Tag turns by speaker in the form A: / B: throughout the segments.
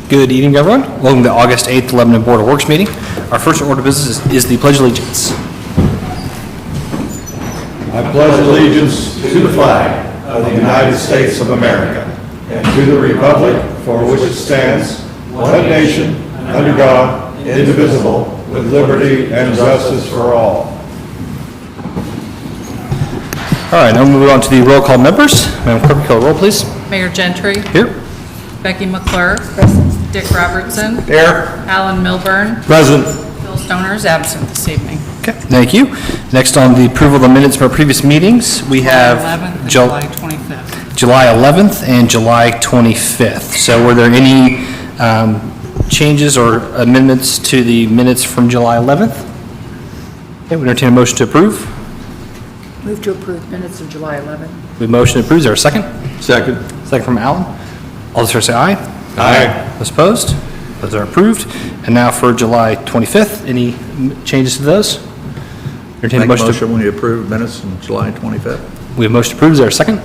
A: Good evening, everyone. Welcome to the August 8th Lebanon Board of Works meeting. Our first order of business is the Pledge of Allegiance.
B: I pledge allegiance to the flag of the United States of America and to the republic for which it stands, one nation, under God, indivisible, with liberty and justice for all.
A: All right, now we'll move on to the roll call members. Madam Clerk, call the roll, please.
C: Mayor Gentry.
A: Here.
C: Becky McClure. Present. Dick Robertson.
B: Here.
C: Alan Milburn.
B: Present.
C: Phil Stoner is absent this evening.
A: Okay, thank you. Next on the approval of the minutes from our previous meetings, we have
C: July 11th and July 25th.
A: July 11th and July 25th. So were there any changes or amendments to the minutes from July 11th? Okay, we entertain a motion to approve.
D: Move to approve minutes of July 11th.
A: We have a motion to approve. Is there a second?
B: Second.
A: Second from Alan. All those in favor say aye.
B: Aye.
A: Those opposed? Those are approved. And now for July 25th, any changes to those? Entertain a
E: Make a
A: motion.
E: motion when you approve minutes on July 25th.
A: We have a motion to approve. Is there a second?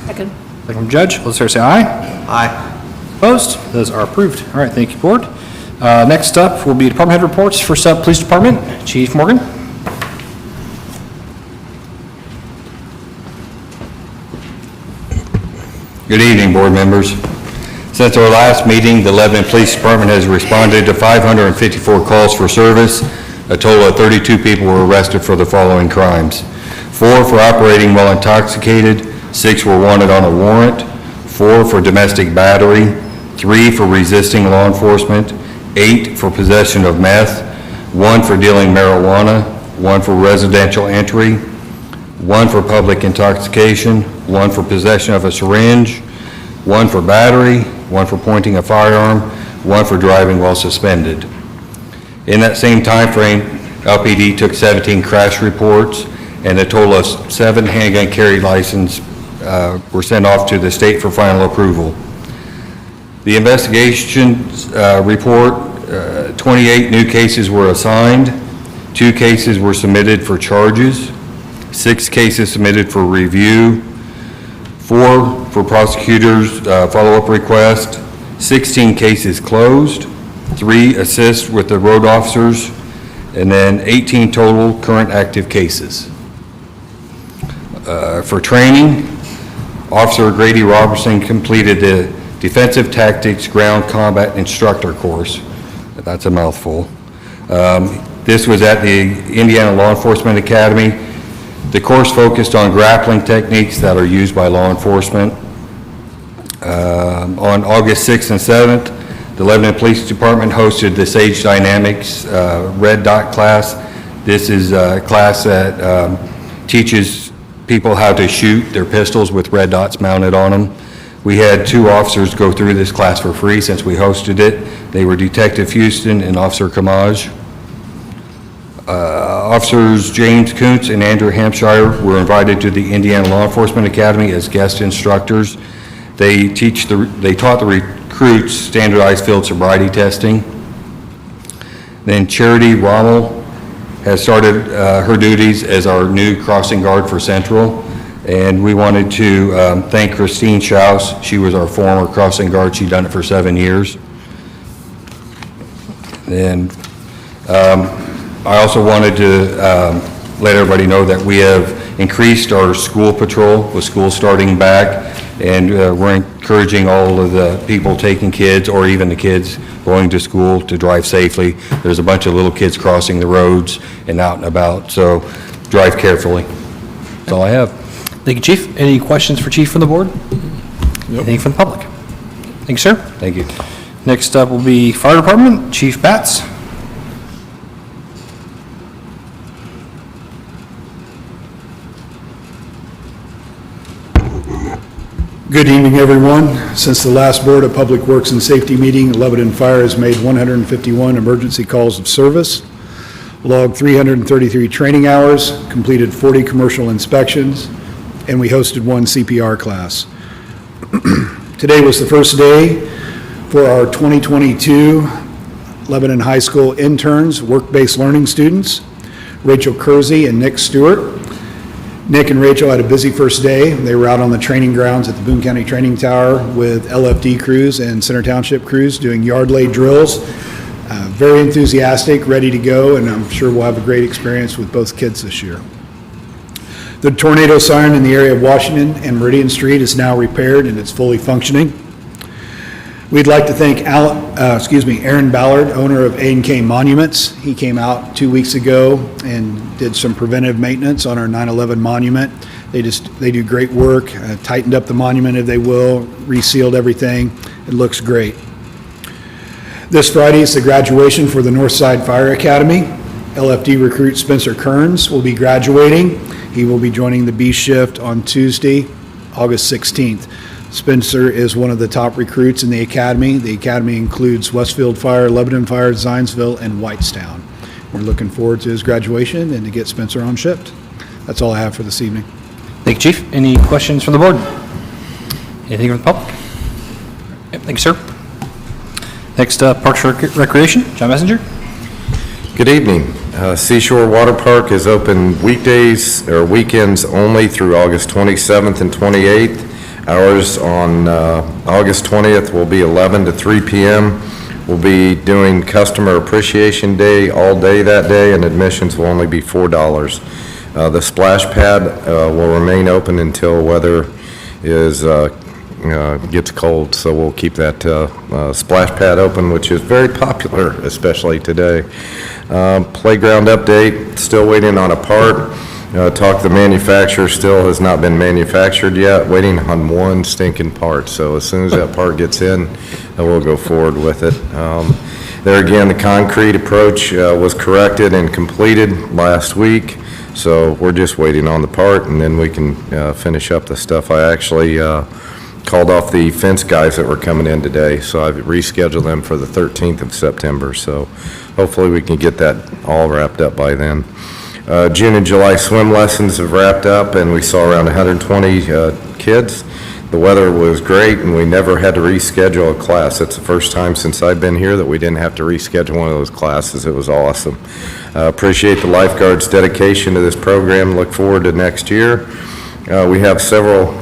D: Second.
A: Second from Judge. All those in favor say aye.
E: Aye.
A: Opposed? Those are approved. All right, thank you, Board. Next up will be department head reports. First up, Police Department. Chief Morgan.
F: Good evening, board members. Since our last meeting, the Lebanon Police Department has responded to 554 calls for service. A total of 32 people were arrested for the following crimes. 4 for operating while intoxicated, 6 were wanted on a warrant, 4 for domestic battery, 3 for resisting law enforcement, 8 for possession of meth, 1 for dealing marijuana, 1 for residential entry, 1 for public intoxication, 1 for possession of a syringe, 1 for battery, 1 for pointing a firearm, 1 for driving while suspended. In that same time frame, LPD took 17 crash reports, and a total of 7 handgun carry licenses were sent off to the state for final approval. The investigation report, 28 new cases were assigned, 2 cases were submitted for charges, 6 cases submitted for review, 4 for prosecutors' follow-up request, 16 cases closed, 3 assist with the road officers, and then 18 total current active cases. For training, Officer Grady Robertson completed the Defensive Tactics Ground Combat Instructor course. That's a mouthful. This was at the Indiana Law Enforcement Academy. The course focused on grappling techniques that are used by law enforcement. On August 6th and 7th, the Lebanon Police Department hosted the Sage Dynamics Red Dot class. This is a class that teaches people how to shoot their pistols with red dots mounted on them. We had 2 officers go through this class for free since we hosted it. They were Detective Houston and Officer Kamaj. Officers James Kuntz and Andrew Hampshire were invited to the Indiana Law Enforcement Academy as guest instructors. They taught the recruits standardized field sobriety testing. Then Charity Rommel has started her duties as our new crossing guard for Central, and we wanted to thank Christine Schaus. She was our former crossing guard. She'd done it for 7 years. And I also wanted to let everybody know that we have increased our school patrol with school starting back, and we're encouraging all of the people taking kids or even the kids going to school to drive safely. There's a bunch of little kids crossing the roads and out and about, so drive carefully. That's all I have.
A: Thank you, Chief. Any questions for Chief from the board? Anything from the public? Thank you, sir.
F: Thank you.
A: Next up will be Fire Department, Chief Batts.
G: Good evening, everyone. Since the last Board of Public Works and Safety meeting, Lebanon Fire has made 151 emergency calls of service, logged 333 training hours, completed 40 commercial inspections, and we hosted 1 CPR class. Today was the first day for our 2022 Lebanon High School interns, work-based learning students, Rachel Kersey and Nick Stewart. Nick and Rachel had a busy first day. They were out on the training grounds at the Boone County Training Tower with LFD crews and Center Township crews doing yard lay drills. Very enthusiastic, ready to go, and I'm sure we'll have a great experience with both kids this year. The tornado siren in the area of Washington and Meridian Street is now repaired and it's fully functioning. We'd like to thank Aaron Ballard, owner of A&K Monuments. He came out 2 weeks ago and did some preventive maintenance on our 9/11 monument. They do great work, tightened up the monument if they will, resealed everything. It looks great. This Friday is the graduation for the Northside Fire Academy. LFD recruit Spencer Kearns will be graduating. He will be joining the B shift on Tuesday, August 16th. Spencer is one of the top recruits in the academy. The academy includes Westfield Fire, Lebanon Fire, Zionsville, and Whitestown. We're looking forward to his graduation and to get Spencer on shift. That's all I have for this evening.
A: Thank you, Chief. Any questions from the board? Anything from the public? Yep, thank you, sir. Next up, Parks and Recreation, John Messenger.
H: Good evening. Seashore Water Park is open weekdays or weekends only through August 27th and 28th. Hours on August 20th will be 11 to 3 p.m. We'll be doing Customer Appreciation Day all day that day, and admissions will only be $4. The splash pad will remain open until weather gets cold, so we'll keep that splash pad open, which is very popular, especially today. Playground update, still waiting on a part. Talk to the manufacturer, still has not been manufactured yet, waiting on one stinking part. So as soon as that part gets in, we'll go forward with it. There again, the concrete approach was corrected and completed last week. So we're just waiting on the part, and then we can finish up the stuff. I actually called off the fence guys that were coming in today, so I've rescheduled them for the 13th of September. So hopefully we can get that all wrapped up by then. June and July swim lessons have wrapped up, and we saw around 120 kids. The weather was great, and we never had to reschedule a class. That's the first time since I've been here that we didn't have to reschedule one of those classes. It was awesome. Appreciate the lifeguards' dedication to this program. Look forward to next year. We have several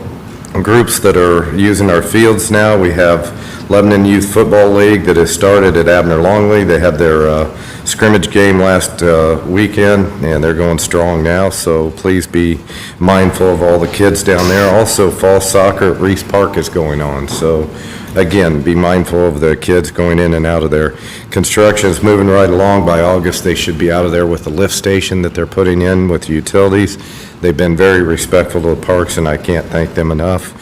H: groups that are using our fields now. We have Lebanon Youth Football League that has started at Abner Longley. They had their scrimmage game last weekend, and they're going strong now, so please be mindful of all the kids down there. Also, fall soccer at Reese Park is going on, so again, be mindful of the kids going in and out of there. Construction is moving right along. By August, they should be out of there with the lift station that they're putting in with the utilities. They've been very respectful to the parks, and I can't thank them enough.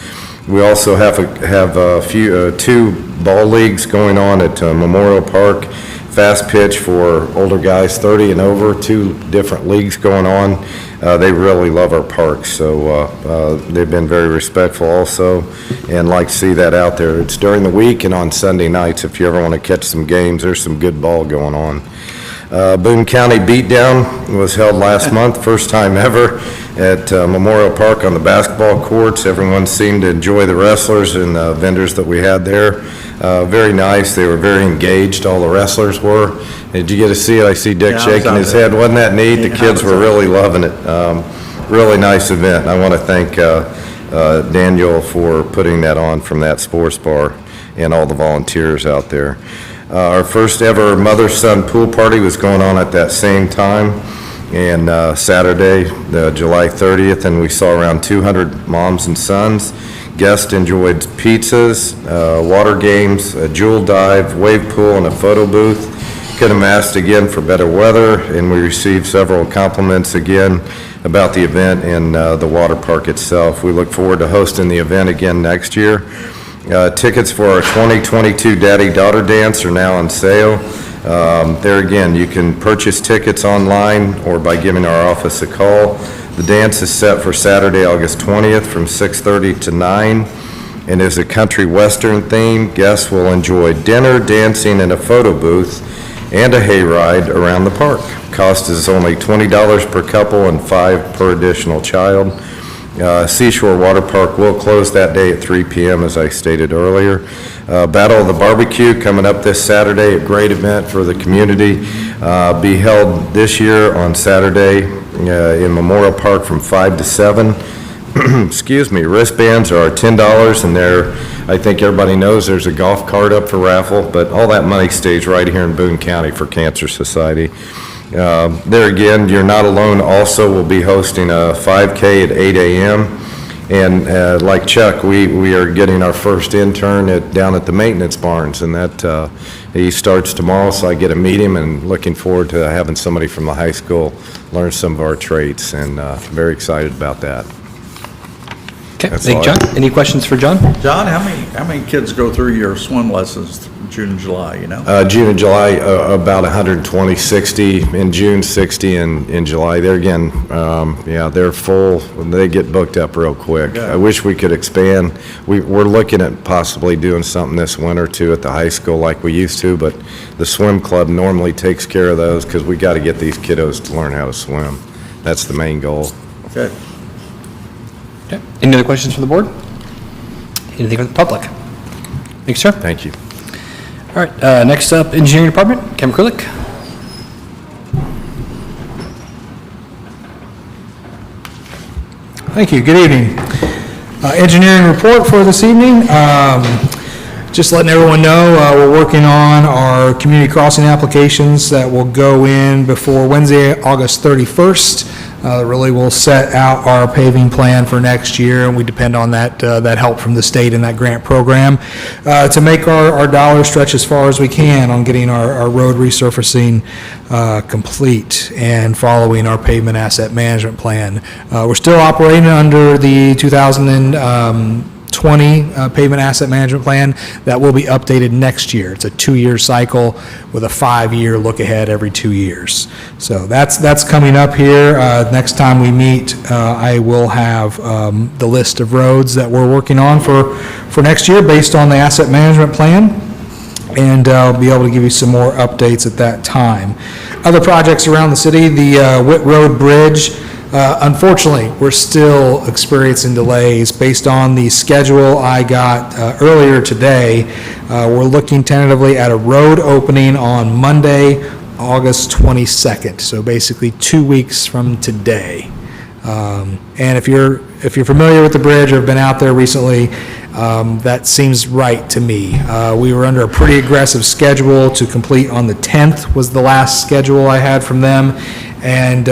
H: We also have two ball leagues going on at Memorial Park. Fast pitch for older guys, 30 and over, two different leagues going on. They really love our parks, so they've been very respectful also, and like to see that out there. It's during the week and on Sunday nights. If you ever want to catch some games, there's some good ball going on. Boone County Beatdown was held last month, first time ever at Memorial Park on the basketball courts. Everyone seemed to enjoy the wrestlers and vendors that we had there. Very nice. They were very engaged, all the wrestlers were. Did you get to see it? I see Dick shaking his head. Wasn't that neat? The kids were really loving it. Really nice event. I want to thank Daniel for putting that on from that sports bar and all the volunteers out there. Our first ever mother-son pool party was going on at that same time, and Saturday, July 30th, and we saw around 200 moms and sons. Guests enjoyed pizzas, water games, a jewel dive, wave pool, and a photo booth. Could have asked again for better weather, and we received several compliments again about the event and the water park itself. We look forward to hosting the event again next year. Tickets for our 2022 Daddy-Daughter Dance are now on sale. There again, you can purchase tickets online or by giving our office a call. The dance is set for Saturday, August 20th from 6:30 to 9 and is a country western theme. Guests will enjoy dinner, dancing, and a photo booth and a hayride around the park. Cost is only $20 per couple and $5 per additional child. Seashore Water Park will close that day at 3 p.m., as I stated earlier. Battle of the Barbecue coming up this Saturday, a great event for the community. Be held this year on Saturday in Memorial Park from 5 to 7. Excuse me, wristbands are $10, and there, I think everybody knows there's a golf cart up for raffle, but all that money stays right here in Boone County for Cancer Society. There again, you're not alone. Also, we'll be hosting a 5K at 8 a.m. And like Chuck, we are getting our first intern down at the maintenance barns, and that he starts tomorrow, so I get to meet him, and looking forward to having somebody from the high school learn some of our trades, and very excited about that.
A: Okay,
H: That's
A: thank you,
H: all I
A: John. Any questions for John?
E: John, how many kids go through your swim lessons June and July, you know?
H: June and July, about 120, 60 in June, 60 in July. There again, yeah, they're full. They get booked up real quick.
E: Yeah.
H: I wish we could expand. We're looking at possibly doing something this winter too at the high school like we used to, but the swim club normally takes care of those because we got to get these kiddos to learn how to swim. That's the main goal.
E: Okay.
A: Okay. Any other questions from the board? Anything from the public? Thank you, sir.
H: Thank you.
A: All right, next up, Engineering Department, Kevin Krulik.
I: Thank you. Good evening. Engineering report for this evening. Just letting everyone know, we're working on our community crossing applications that will go in before Wednesday, August 31st. Really will set out our paving plan for next year, and we depend on that help from the state and that grant program to make our dollars stretch as far as we can on getting our road resurfacing complete and following our pavement asset management plan. We're still operating under the 2020 pavement asset management plan that will be updated next year. It's a 2-year cycle with a 5-year look ahead every 2 years. So that's coming up here. Next time we meet, I will have the list of roads that we're working on for next year based on the asset management plan, and I'll be able to give you some more updates at that time. Other projects around the city, the Whit Road Bridge. Unfortunately, we're still experiencing delays based on the schedule I got earlier today. We're looking tentatively at a road opening on Monday, August 22nd, so basically 2 weeks from today. And if you're familiar with the bridge or have been out there recently, that seems right to me. We were under a pretty aggressive schedule to complete on the 10th was the last schedule I had from them, and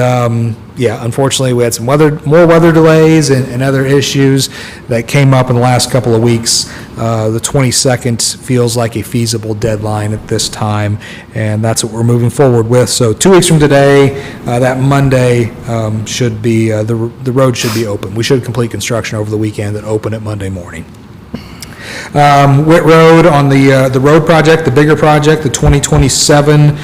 I: yeah, unfortunately, we had some more weather delays and other issues that came up in the last couple of weeks. The 22nd feels like a feasible deadline at this time, and that's what we're moving forward with. So 2 weeks from today, that Monday should be, the road should be open. We should complete construction over the weekend and open it Monday morning. Whit Road on the road project, the bigger project, the 2027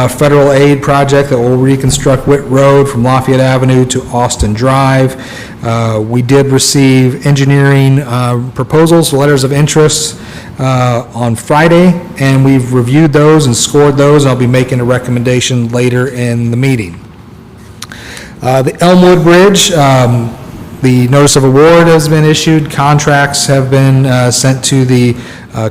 I: federal aid project that will reconstruct Whit Road from Lafayette Avenue to Austin Drive. We did receive engineering proposals, letters of interest on Friday, and we've reviewed those and scored those. I'll be making a recommendation later in the meeting. The Elmwood Bridge, the notice of award has been issued, contracts have been sent to the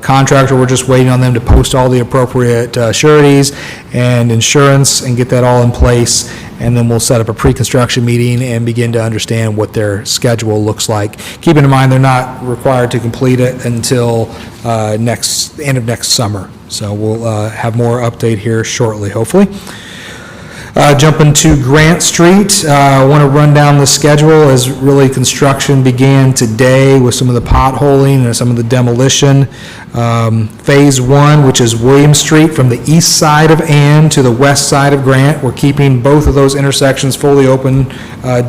I: contractor. We're just waiting on them to post all the appropriate sureties and insurance and get that all in place, and then we'll set up a pre-construction meeting and begin to understand what their schedule looks like. Keeping in mind, they're not required to complete it until end of next summer, so we'll have more update here shortly, hopefully. Jumping to Grant Street, I want to run down the schedule as really construction began today with some of the potholing and some of the demolition. Phase 1, which is William Street from the east side of Ann to the west side of Grant. We're keeping both of those intersections fully open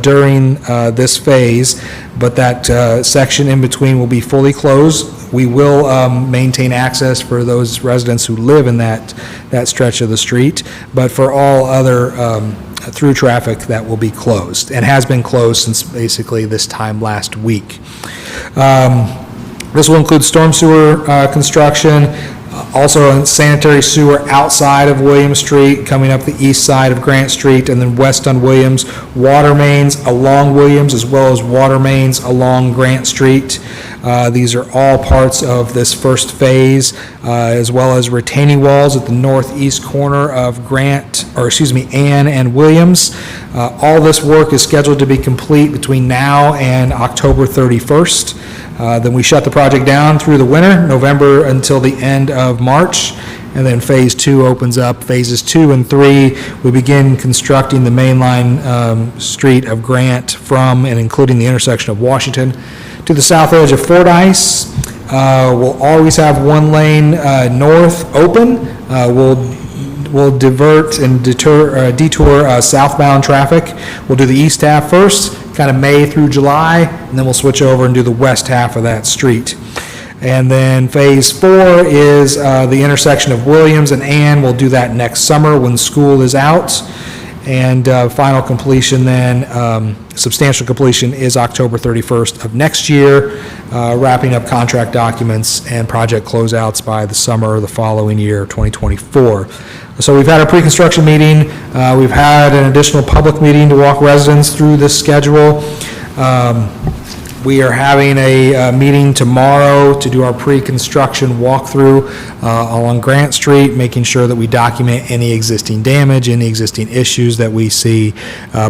I: during this phase, but that section in between will be fully closed. We will maintain access for those residents who live in that stretch of the street, but for all other through traffic, that will be closed and has been closed since basically this time last week. This will include storm sewer construction. Also, sanitary sewer outside of Williams Street, coming up the east side of Grant Street, and then west on Williams. Water mains along Williams, as well as water mains along Grant Street. These are all parts of this first phase, as well as retaining walls at the northeast corner of Ann and Williams. All this work is scheduled to be complete between now and October 31st. Then we shut the project down through the winter, November until the end of March. And then Phase 2 opens up. Phases 2 and 3, we begin constructing the mainline street of Grant from and including the intersection of Washington to the south edge of Fordyce. We'll always have one lane north open. We'll divert and detour southbound traffic. We'll do the east half first, kind of May through July, and then we'll switch over and do the west half of that street. And then Phase 4 is the intersection of Williams and Ann. We'll do that next summer when school is out. And final completion then, substantial completion is October 31st of next year, wrapping up contract documents and project closeouts by the summer of the following year, 2024. So we've had a pre-construction meeting. We've had an additional public meeting to walk residents through this schedule. We are having a meeting tomorrow to do our pre-construction walkthrough along Grant Street, making sure that we document any existing damage, any existing issues that we see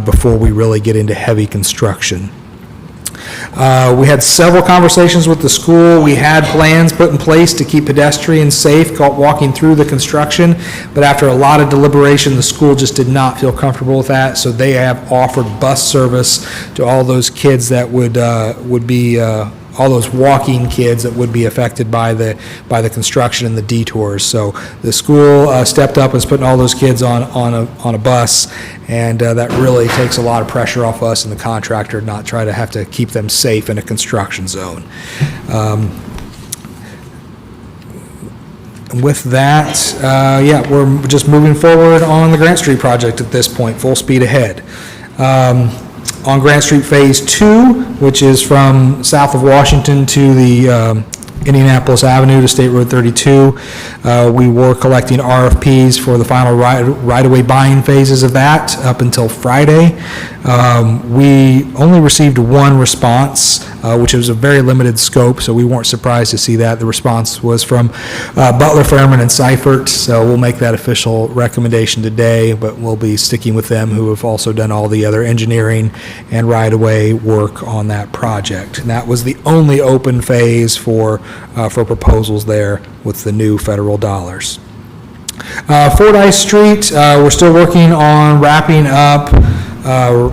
I: before we really get into heavy construction. We had several conversations with the school. We had plans put in place to keep pedestrians safe walking through the construction, but after a lot of deliberation, the school just did not feel comfortable with that, so they have offered bus service to all those kids that would be all those walking kids that would be affected by the construction and the detours. So the school stepped up and is putting all those kids on a bus, and that really takes a lot of pressure off us and the contractor not try to have to keep them safe in a construction zone. With that, we're just moving forward on the Grant Street project at this point, full speed ahead. On Grant Street Phase 2, which is from south of Washington to the Indianapolis Avenue to State Road 32, we were collecting RFPs for the final right-of-way buying phases of that up until Friday. We only received one response, which was a very limited scope, so we weren't surprised to see that. The response was from Butler, Fairman, and Seifert, so we'll make that official recommendation today, but we'll be sticking with them, who have also done all the other engineering and right-of-way work on that project. And that was the only open phase for proposals there with the new federal dollars. Fordyce Street, we're still working on wrapping up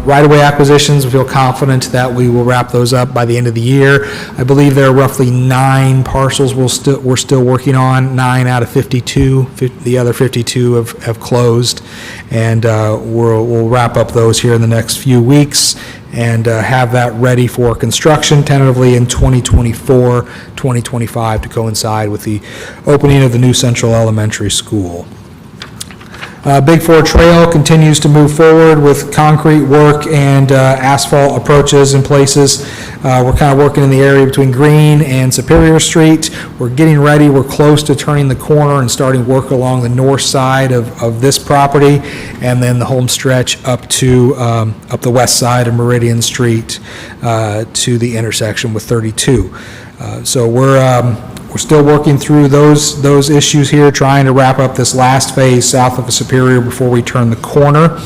I: right-of-way acquisitions. We feel confident that we will wrap those up by the end of the year. I believe there are roughly 9 parcels we're still working on, 9 out of 52. The other 52 have closed, and we'll wrap up those here in the next few weeks and have that ready for construction tentatively in 2024, 2025 to coincide with the opening of the new Central Elementary School. Big Four Trail continues to move forward with concrete work and asphalt approaches in places. We're kind of working in the area between Green and Superior Street. We're getting ready. We're close to turning the corner and starting work along the north side of this property, and then the home stretch up to up the west side of Meridian Street to the intersection with 32. So we're still working through those issues here, trying to wrap up this last phase south of Superior before we turn the corner.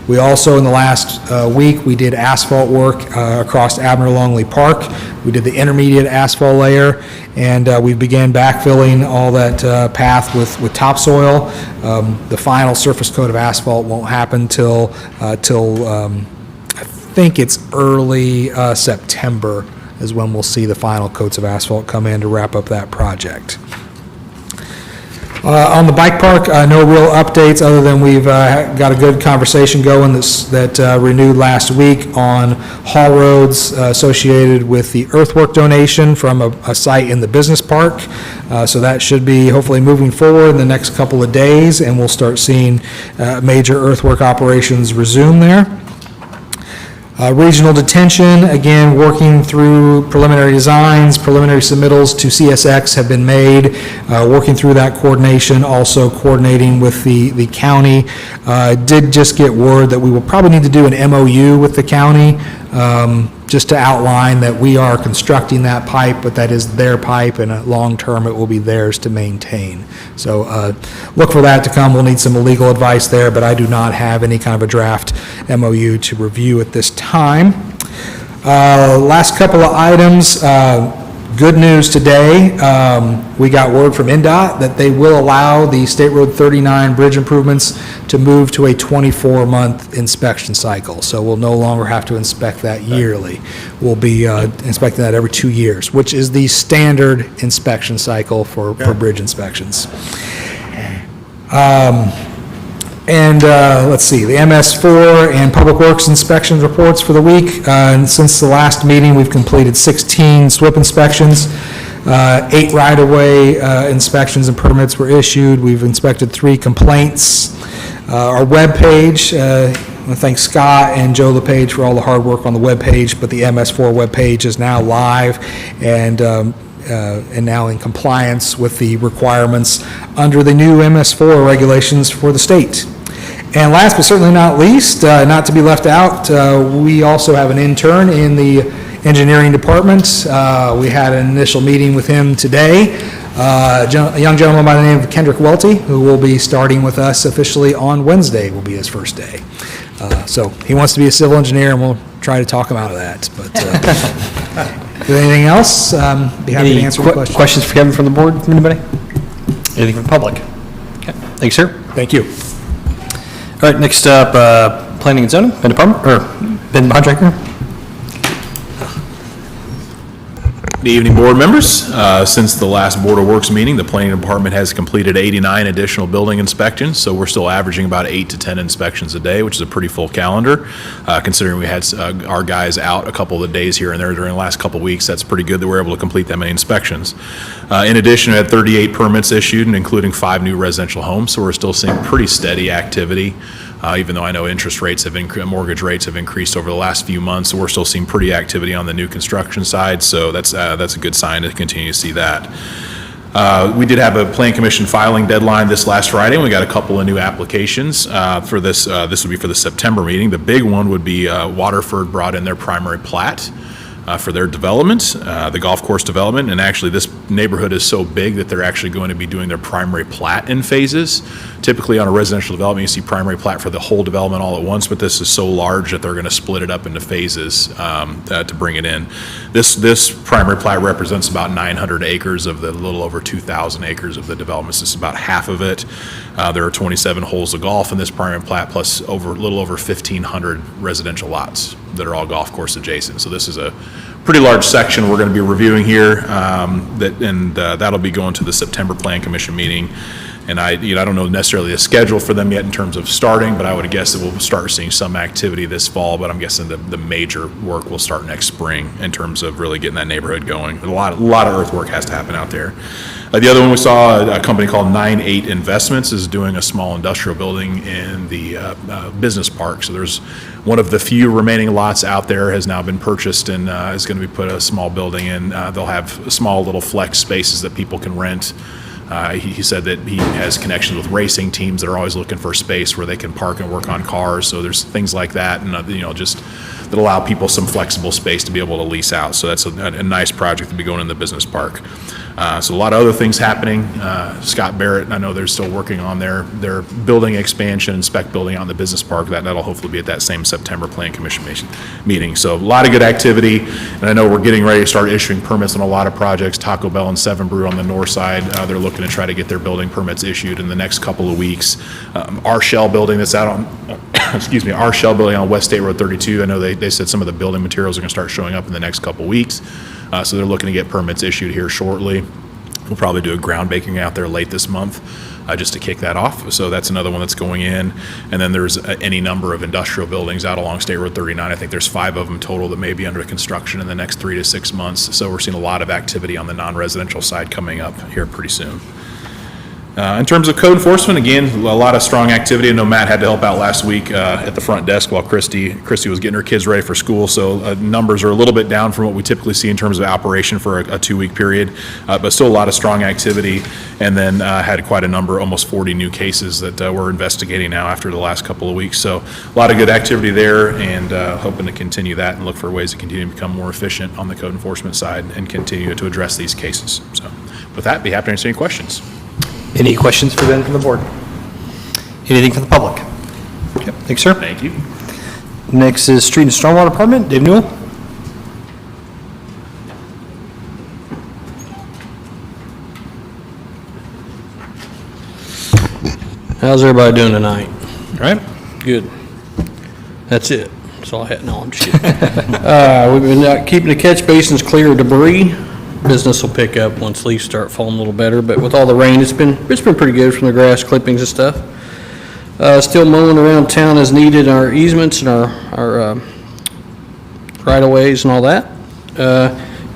I: We also, in the last week, we did asphalt work across Abner Longley Park. We did the intermediate asphalt layer, and we began backfilling all that path with topsoil. The final surface coat of asphalt won't happen till I think it's early September is when we'll see the final coats of asphalt come in to wrap up that project. On the bike park, no real updates other than we've got a good conversation going that renewed last week on haul roads associated with the earthwork donation from a site in the business park. So that should be hopefully moving forward in the next couple of days, and we'll start seeing major earthwork operations resume there. Regional detention, again, working through preliminary designs, preliminary submittals to CSX have been made, working through that coordination, also coordinating with the county. Did just get word that we will probably need to do an MOU with the county, just to outline that we are constructing that pipe, but that is their pipe, and long-term, it will be theirs to maintain. So look for that to come. We'll need some legal advice there, but I do not have any kind of a draft MOU to review at this time. Last couple of items. Good news today. We got word from NDOT that they will allow the State Road 39 bridge improvements to move to a 24-month inspection cycle. So we'll no longer have to inspect that yearly. We'll be inspecting that every 2 years, which is the standard inspection cycle for bridge inspections. Let's see, the MS4 and Public Works inspection reports for the week. And since the last meeting, we've completed 16 SWIP inspections. 8 right-of-way inspections and permits were issued. We've inspected 3 complaints. Our webpage, I want to thank Scott and Joe LePage for all the hard work on the webpage, but the MS4 webpage is now live and now in compliance with the requirements under the new MS4 regulations for the state. And last but certainly not least, not to be left out, we also have an intern in the engineering department. We had an initial meeting with him today. A young gentleman by the name of Kendrick Welty, who will be starting with us officially on Wednesday, will be his first day. So he wants to be a civil engineer, and we'll try to talk him out of that. But anything else? Be happy to answer your questions.
A: Questions for Kevin from the board, from anybody? Anything from the public? Okay, thanks, sir.
I: Thank you.
A: All right, next up, planning and zoning, Ben Bontraker.
J: Good evening, board members. Since the last Board of Works meeting, the planning department has completed 89 additional building inspections, so we're still averaging about 8 to 10 inspections a day, which is a pretty full calendar. Considering we had our guys out a couple of days here and there during the last couple of weeks, that's pretty good that we're able to complete that many inspections. In addition, we had 38 permits issued, and including 5 new residential homes, so we're still seeing pretty steady activity. Even though I know interest rates have mortgage rates have increased over the last few months, so we're still seeing pretty activity on the new construction side. So that's a good sign to continue to see that. We did have a Plan Commission filing deadline this last Friday, and we got a couple of new applications for this. This would be for the September meeting. The big one would be Waterford brought in their primary plat for their development, the golf course development, and actually this neighborhood is so big that they're actually going to be doing their primary plat in phases. Typically on a residential development, you see primary plat for the whole development all at once, but this is so large that they're going to split it up into phases to bring it in. This primary plat represents about 900 acres of the little over 2,000 acres of the development. This is about half of it. There are 27 holes of golf in this primary plat, plus a little over 1,500 residential lots that are all golf course adjacent. So this is a pretty large section we're going to be reviewing here, that'll be going to the September Plan Commission meeting. And I don't know necessarily a schedule for them yet in terms of starting, but I would guess that we'll start seeing some activity this fall, but I'm guessing the major work will start next spring in terms of really getting that neighborhood going. A lot of earthwork has to happen out there. The other one we saw, a company called 9-8 Investments is doing a small industrial building in the business park. So there's one of the few remaining lots out there has now been purchased and is going to be put a small building in. They'll have small little flex spaces that people can rent. He said that he has connections with racing teams that are always looking for a space where they can park and work on cars. So there's things like that, and just that allow people some flexible space to be able to lease out. So that's a nice project to be going in the business park. So a lot of other things happening. Scott Barrett, I know they're still working on their building expansion and spec building on the business park. That'll hopefully be at that same September Plan Commission meeting. So a lot of good activity, and I know we're getting ready to start issuing permits on a lot of projects. Taco Bell and Seven Brew on the north side, they're looking to try to get their building permits issued in the next couple of weeks. Our shell building that's out on, our shell building on West State Road 32, I know they said some of the building materials are going to start showing up in the next couple of weeks. So they're looking to get permits issued here shortly. We'll probably do a ground breaking out there late this month just to kick that off. So that's another one that's going in. And then there's any number of industrial buildings out along State Road 39. I think there's 5 of them total that may be under construction in the next 3 to 6 months. So we're seeing a lot of activity on the non-residential side coming up here pretty soon. In terms of code enforcement, again, a lot of strong activity. I know Matt had to help out last week at the front desk while Christy was getting her kids ready for school, so numbers are a little bit down from what we typically see in terms of operation for a 2-week period, but still a lot of strong activity, and then had quite a number, almost 40 new cases that we're investigating now after the last couple of weeks. So a lot of good activity there, and hoping to continue that and look for ways to continue to become more efficient on the code enforcement side and continue to address these cases. So with that, be happy to answer any questions.
A: Any questions for Ben from the board? Anything from the public? Okay, thanks, sir.
J: Thank you.
A: Next is Street and Stormwater Department, Dave Newell.
K: How's everybody doing tonight?
A: All right.
K: Good. That's it. That's all I had. No, I'm just kidding. We've been keeping the catch basins clear of debris. Business will pick up once leaves start falling a little better, but with all the rain, it's been pretty good from the grass clippings and stuff. Still mowing around town as needed, our easements and our right-of-ways and all that.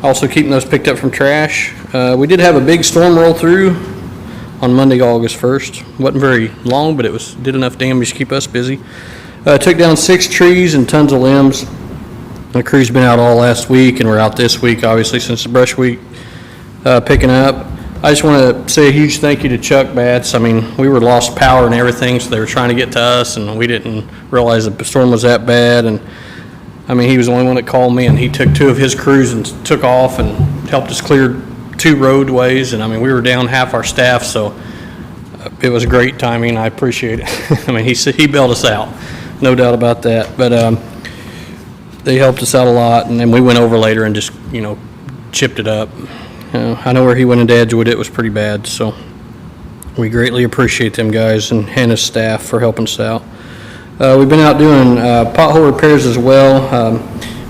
K: Also keeping those picked up from trash. We did have a big storm roll through on Monday, August 1st. Wasn't very long, but did enough damage to keep us busy. Took down 6 trees and tons of limbs. The crew's been out all last week, and we're out this week, obviously, since the brush week picking up. I just want to say a huge thank you to Chuck Batts. I mean, we were lost power and everything, so they were trying to get to us, and we didn't realize the storm was that bad. And I mean, he was the only one that called me, and he took 2 of his crews and took off and helped us clear 2 roadways. And I mean, we were down half our staff, so it was great timing. I appreciate it. I mean, he bailed us out, no doubt about that. But they helped us out a lot, and then we went over later and just, chipped it up. I know where he went into Edgewood, it was pretty bad, so we greatly appreciate them guys and Hannah's staff for helping us out. We've been out doing pothole repairs as well.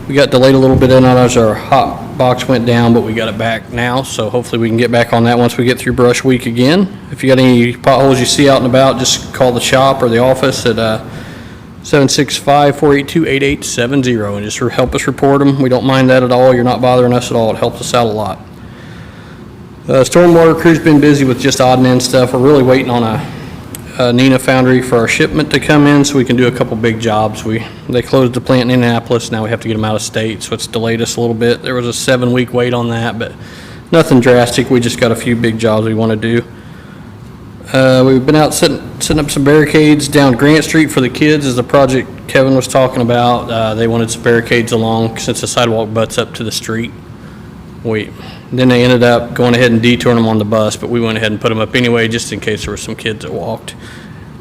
K: We got delayed a little bit in on ours. Our hot box went down, but we got it back now, so hopefully we can get back on that once we get through brush week again. If you got any potholes you see out and about, just call the shop or the office at 765-482-8870 and just help us report them. We don't mind that at all. You're not bothering us at all. It helps us out a lot. Stormwater crew's been busy with just odd and end stuff. We're really waiting on a Neenah foundry for our shipment to come in so we can do a couple big jobs. They closed the plant in Indianapolis. Now we have to get them out of state, so it's delayed us a little bit. There was a 7-week wait on that, but nothing drastic. We just got a few big jobs we want to do. We've been out setting up some barricades down Grant Street for the kids, as the project Kevin was talking about. They wanted some barricades along since the sidewalk butts up to the street. Then they ended up going ahead and detouring them on the bus, but we went ahead and put them up anyway just in case there were some kids that walked.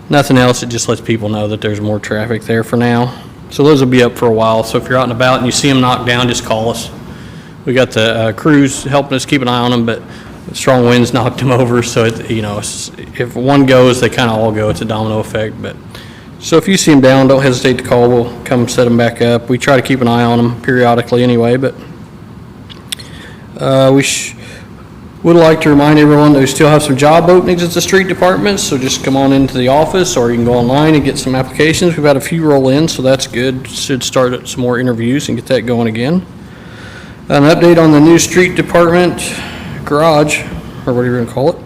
K: Nothing else, it just lets people know that there's more traffic there for now. So those will be up for a while, so if you're out and about and you see them knocked down, just call us. We got the crews helping us keep an eye on them, but strong winds knocked them over, so if one goes, they kind of all go. It's a domino effect. But so if you see them down, don't hesitate to call. We'll come set them back up. We try to keep an eye on them periodically anyway, but we would like to remind everyone that we still have some job openings at the street department, so just come on into the office, or you can go online and get some applications. We've had a few roll in, so that's good. Should start some more interviews and get that going again. An update on the new street department garage, or whatever you're going to call it.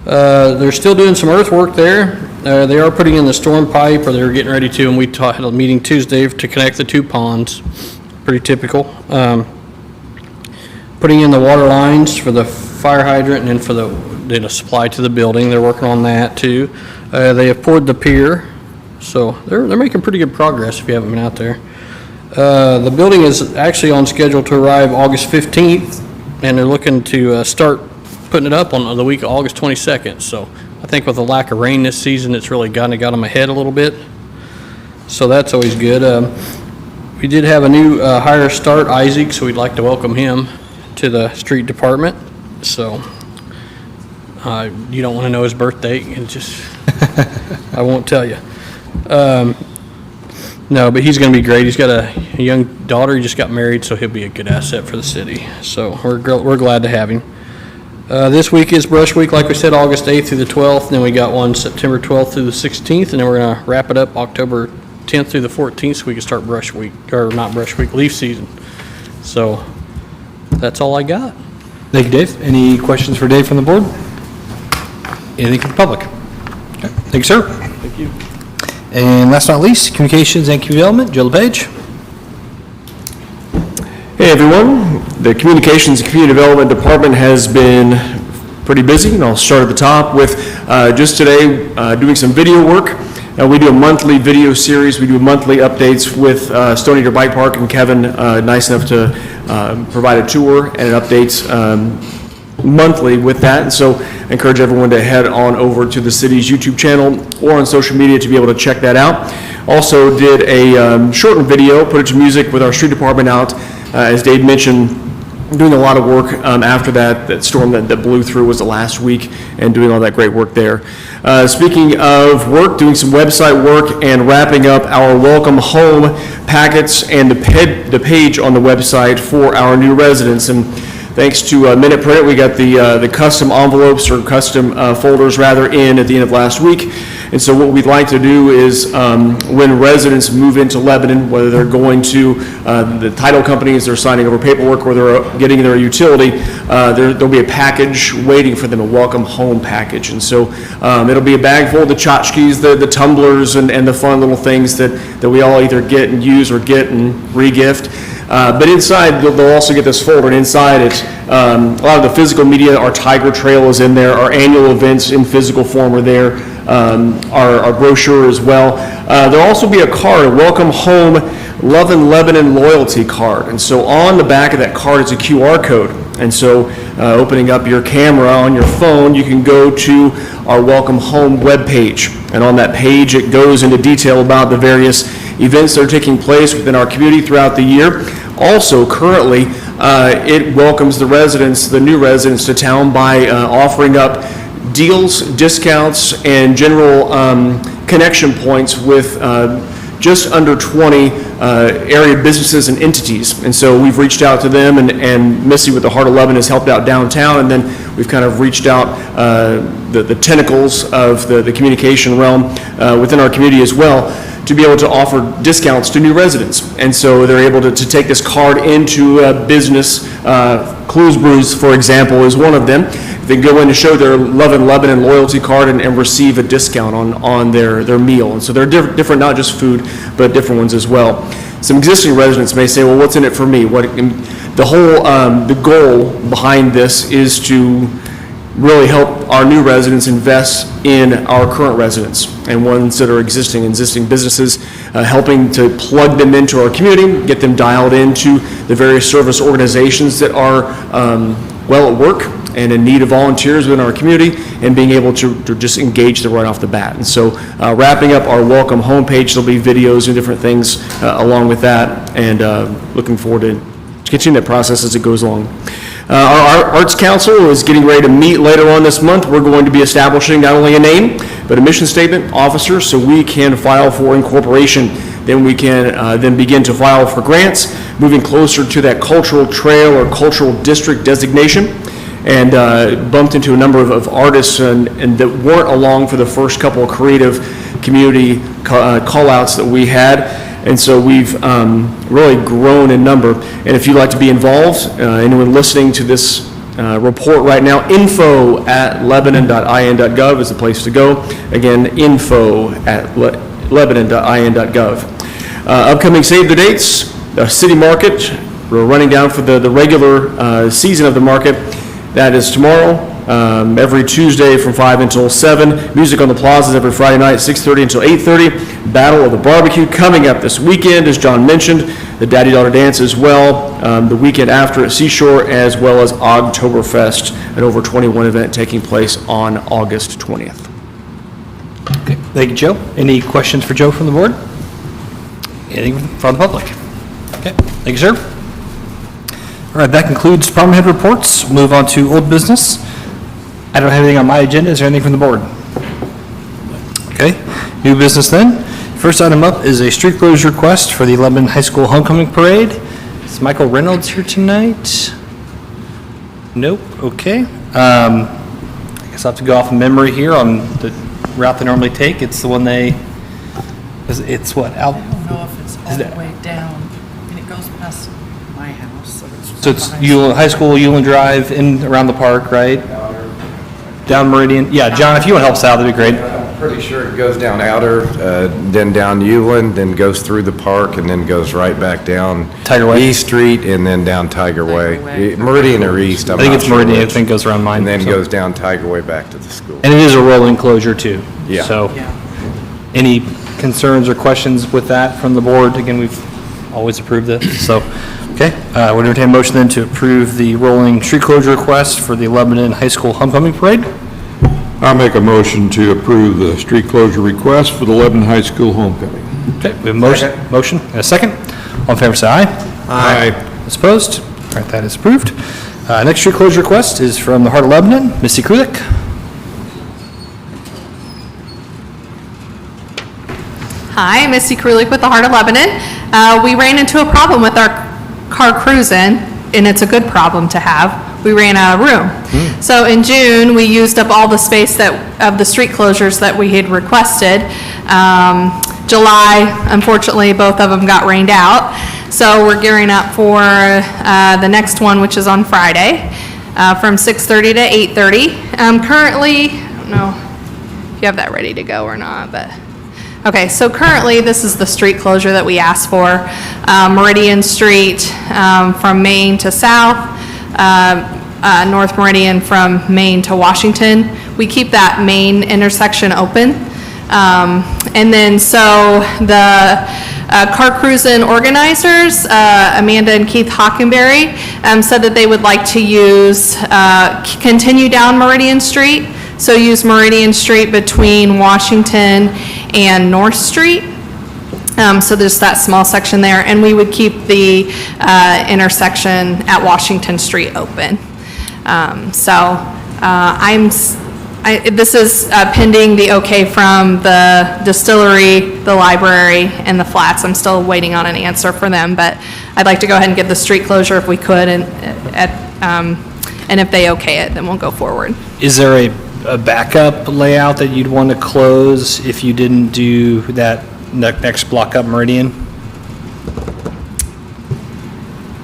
K: They're still doing some earthwork there. They are putting in the storm pipe, or they're getting ready to, and we had a meeting Tuesday to connect the 2 ponds. Pretty typical. Putting in the water lines for the fire hydrant and then for the supply to the building. They're working on that too. They have poured the pier, so they're making pretty good progress if you haven't been out there. The building is actually on schedule to arrive August 15th, and they're looking to start putting it up on the week of August 22nd. So I think with the lack of rain this season, it's really got them ahead a little bit. So that's always good. We did have a new hire start, Isaac, so we'd like to welcome him to the street department. So you don't want to know his birthday, and just I won't tell you. No, but he's going to be great. He's got a young daughter. He just got married, so he'll be a good asset for the city. So we're glad to have him. This week is brush week, like we said, August 8th through the 12th. Then we got one September 12th through the 16th, and then we're going to wrap it up October 10th through the 14th, so we can start brush week, or not brush week, leaf season. So that's all I got.
A: Thank you, Dave. Any questions for Dave from the board? Anything from the public? Okay. Thank you, sir. Thank you. And last but not least, Communications and Community Development, Joe LePage.
L: Hey everyone, the Communications and Community Development Department has been pretty busy, and I'll start at the top with just today doing some video work. We do a monthly video series, we do monthly updates with Stony Eater Bike Park, and Kevin, nice enough to provide a tour and it updates monthly with that. And so I encourage everyone to head on over to the city's YouTube channel or on social media to be able to check that out. Also did a shortened video, put it to music with our street department out. As Dave mentioned, doing a lot of work after that storm that blew through was the last week, and doing all that great work there. Speaking of work, doing some website work and wrapping up our welcome home packets and the page on the website for our new residents. And thanks to Minute Print, we got the custom envelopes, or custom folders rather, in at the end of last week. And so what we'd like to do is when residents move into Lebanon, whether they're going to the title companies, they're signing over paperwork, or they're getting their utility, there'll be a package waiting for them, a welcome home package. And so it'll be a bag full of the tchotchkes, the tumblers, and the fun little things that we all either get and use or get and re-gift. But inside, they'll also get this folder, and inside it's a lot of the physical media. Our Tiger Trail is in there, our annual events in physical form are there, our brochure as well. There'll also be a card, a Welcome Home Love in Lebanon loyalty card. And so on the back of that card is a QR code. And so opening up your camera on your phone, you can go to our Welcome Home webpage. And on that page, it goes into detail about the various events that are taking place within our community throughout the year. Also, currently, it welcomes the residents, the new residents to town by offering up deals, discounts, and general connection points with just under 20 area businesses and entities. And so we've reached out to them, and Missy with the Heart of Lebanon has helped out downtown, and then we've kind of reached out the tentacles of the communication realm within our community as well, to be able to offer discounts to new residents. And so they're able to take this card into a business. Clues Brews, for example, is one of them. They can go in to show their Love in Lebanon loyalty card and receive a discount on their meal. And so they're different, not just food, but different ones as well. Some existing residents may say, well, what's in it for me? The goal behind this is to really help our new residents invest in our current residents and ones that are existing businesses, helping to plug them into our community, get them dialed into the various service organizations that are well at work and in need of volunteers within our community, and being able to just engage them right off the bat. And so wrapping up our welcome homepage, there'll be videos and different things along with that, and looking forward to continue that process as it goes along. Our Arts Council is getting ready to meet later on this month. We're going to be establishing not only a name, but a mission statement, officers, so we can file for incorporation. Then we can then begin to file for grants, moving closer to that cultural trail or cultural district designation, and bumped into a number of artists and that weren't along for the first couple of creative community call-outs that we had. And so we've really grown in number. And if you'd like to be involved, anyone listening to this report right now, info@lebanon.in.gov is the place to go. Again, info@lebanon.in.gov. Upcoming save the dates, the city market, we're running down for the regular season of the market. That is tomorrow, every Tuesday from 5 until 7. Music on the Plazas every Friday night, 6:30 until 8:30. Battle of the Barbecue coming up this weekend, as John mentioned. The Daddy-Daughter Dance as well, the weekend after at Seashore, as well as Oktoberfest, an over 21 event taking place on August 20th.
A: Okay, thank you, Joe. Any questions for Joe from the board? Anything from the public? Okay, thank you, sir. All right, that concludes department head reports. Move on to old business. I don't have anything on my agenda. Is there anything from the board? Okay, new business then. First item up is a street closure request for the Lebanon High School Homecoming Parade. Is Michael Reynolds here tonight? Nope, okay. I guess I'll have to go off of memory here on the route they normally take. It's the one it's what, out?
C: I don't know if it's all the way down, and it goes past my house, so it's.
A: So it's High School, Ewan Drive, in around the park, right? down Meridian? Yeah, John, if you want to help us out, that'd be great.
H: I'm pretty sure it goes down Outer, then down Euland, then goes through the park, and then goes right back down
A: Tiger Way?
H: East Street, and then down Tiger Way. Meridian or East, I'm
A: I think
H: not
A: it's
H: sure
A: Meridian, I
H: which.
A: think goes around mine.
H: And then
A: so.
H: goes down Tiger Way back to the school.
A: And it is a rolling closure too.
H: Yeah.
A: So, any concerns or questions with that from the board? Again, we've always approved this, so, okay. Would entertain a motion then to approve the rolling street closure request for the Lebanon High School Homecoming Parade?
B: I'll make a motion to approve the street closure request for the Lebanon High School homecoming.
A: Okay, we have a motion and a second. All in favor, say aye.
B: Aye.
A: Those opposed? All right, that is approved. Next street closure request is from the Heart of Lebanon, Misty Krulik.
C: Hi, Misty Krulik with the Heart of Lebanon. We ran into a problem with our car cruising, and it's a good problem to have. We ran out of room. So in June, we used up all the space of the street closures that we had requested. July, unfortunately, both of them got rained out. So we're gearing up for the next one, which is on Friday, from 6:30 to 8:30. Currently, I don't know if you have that ready to go or not, but, okay, so currently, this is the street closure that we asked for. Meridian Street from Main to South, North Meridian from Main to Washington. We keep that main intersection open. And then, so the car cruising organizers, Amanda and Keith Hockenberry, said that they would like to continue down Meridian Street. So use Meridian Street between Washington and North Street. So there's that small section there, and we would keep the intersection at Washington Street open. This is pending the okay from the distillery, the library, and the flats. I'm still waiting on an answer for them, but I'd like to go ahead and get the street closure if we could, and if they okay it, then we'll go forward.
A: Is there a backup layout that you'd want to close if you didn't do that next block up Meridian?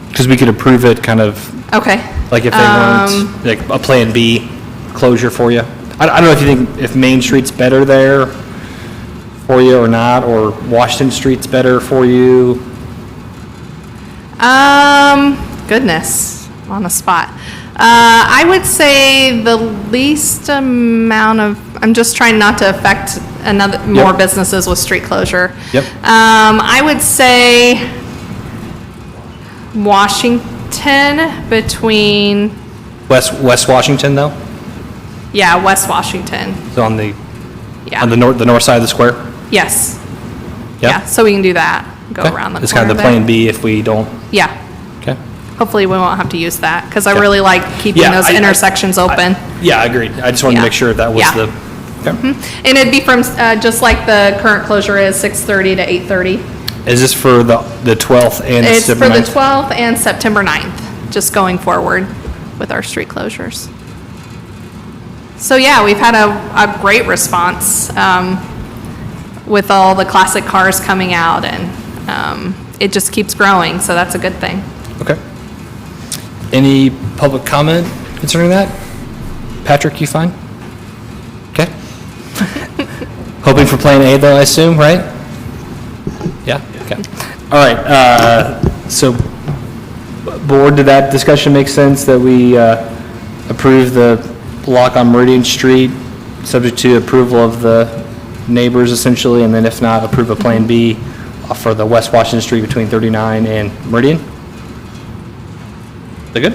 A: Because we could approve it kind of,
C: Okay.
A: like if they want, like a Plan B closure for you. I don't know if you think if Main Street's better there for you or not, or Washington Street's better for you.
C: Goodness, on the spot. I would say the least amount of, I'm just trying not to affect more businesses with street closure.
A: Yep.
C: I would say Washington between,
A: West Washington though?
C: yeah, West Washington.
A: So on the
C: Yeah.
A: north side of the square?
C: Yes.
A: Yep.
C: Yeah, so we can do that, go
A: Okay.
C: around the corner
A: It's kind of the
C: there.
A: Plan B if we don't,
C: Yeah.
A: okay?
C: Hopefully we won't have to use that, because I
A: Okay.
C: really like keeping
A: Yeah,
C: those intersections open.
A: Yeah, I agreed. I just wanted to
C: Yeah.
A: make sure that was
C: Yeah.
A: the, okay.
C: And it'd be from, just like the current closure is 6:30 to 8:30.
A: Is this for the 12th and
C: It's
A: September
C: for the
A: 9th?
C: 12th and September 9th, just going forward with our street closures. So yeah, we've had a great response with all the classic cars coming out, and it just keeps growing, so that's a good thing.
A: Okay. Any public comment concerning that? Patrick, you fine? Okay. Hoping for Plan A though, I assume, right? Yeah, okay. All right, so, board, did that discussion make sense that we approve the block on Meridian Street, subject to approval of the neighbors essentially, and then if not, approve a Plan B for the West Washington Street between 39 and Meridian? Is that good?